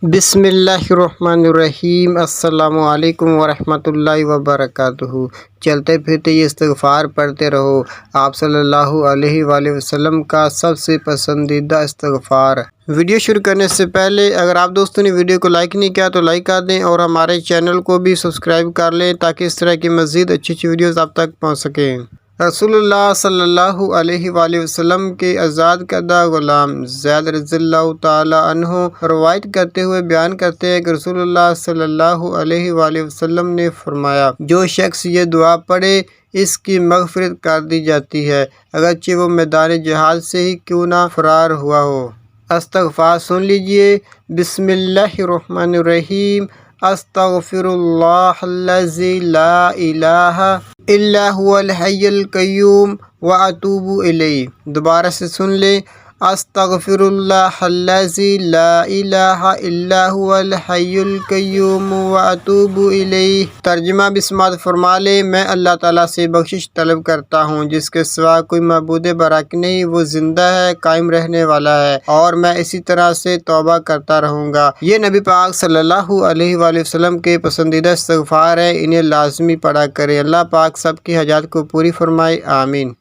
बिस्मिल्लाहिर्रहमानिर्रहीम। अस्सलाम वालेकुम वरहमतुल्लाहि वबरकातुहू। चलते फिरते ये इस्तग़फ़ार पढ़ते रहो। आप सल्लल्लाहु अलैहि वसल्लम का सबसे पसंदीदा इस्तग़फ़ार। वीडियो शुरू करने से पहले अगर आप दोस्तों ने वीडियो को लाइक नहीं किया तो लाइक कर दें और हमारे चैनल को भी सब्सक्राइब कर लें ताकि इस तरह की मज़ीद अच्छी वीडियोज़ आप तक पहुँच सकें। रसूलुल्लाह सल्लल्लाहु अलैहि वसल्लम के आज़ाद करदा ग़ुलाम ज़ैद रज़ियल्लाहु ताला अन्हु रवायत करते हुए बयान करते हैं कि रसूलुल्लाह सल्लल्लाहु अलैहि वसल्लम ने फरमाया, जो शख्स ये दुआ पढ़े इसकी मग़फ़िरत कर दी जाती है, अगरचे वो मैदान जिहाद से ही क्यों ना फ़रार हुआ हो। इस्तग़फ़ार सुन लीजिए। बिस्मिल्लाहिर्रहमानिर्रहीम। अस्तग़फ़िरुल्लाहल्लज़ी ला इलाहा इल्ला हुवल हय्युल क़य्यूम व अतूबु इलैहि। दोबारा से सुन ले। अस्तग़फ़िरुल्लाहल्लज़ी ला इलाहा इल्ला हुवल हय्युल क़य्यूम व अतूबु इलैहि। तर्जुमा बिस्मात फरमा ले। मैं अल्लाह ताला से बख्शिश तलब करता हूँ जिसके सिवा कोई मबूद बराक नहीं, वो ज़िंदा है, कायम रहने वाला है, और मैं इसी तरह से तौबा करता रहूँगा। ये नबी पाक सल्लल्लाहु अलैहि वसल्लम के पसंदीदा इस्तग़फ़ार है, इन्हें लाज़मी पढ़ा करें। अल्लाह पाक सबकी हाजात को पूरी फरमाए। आमीन।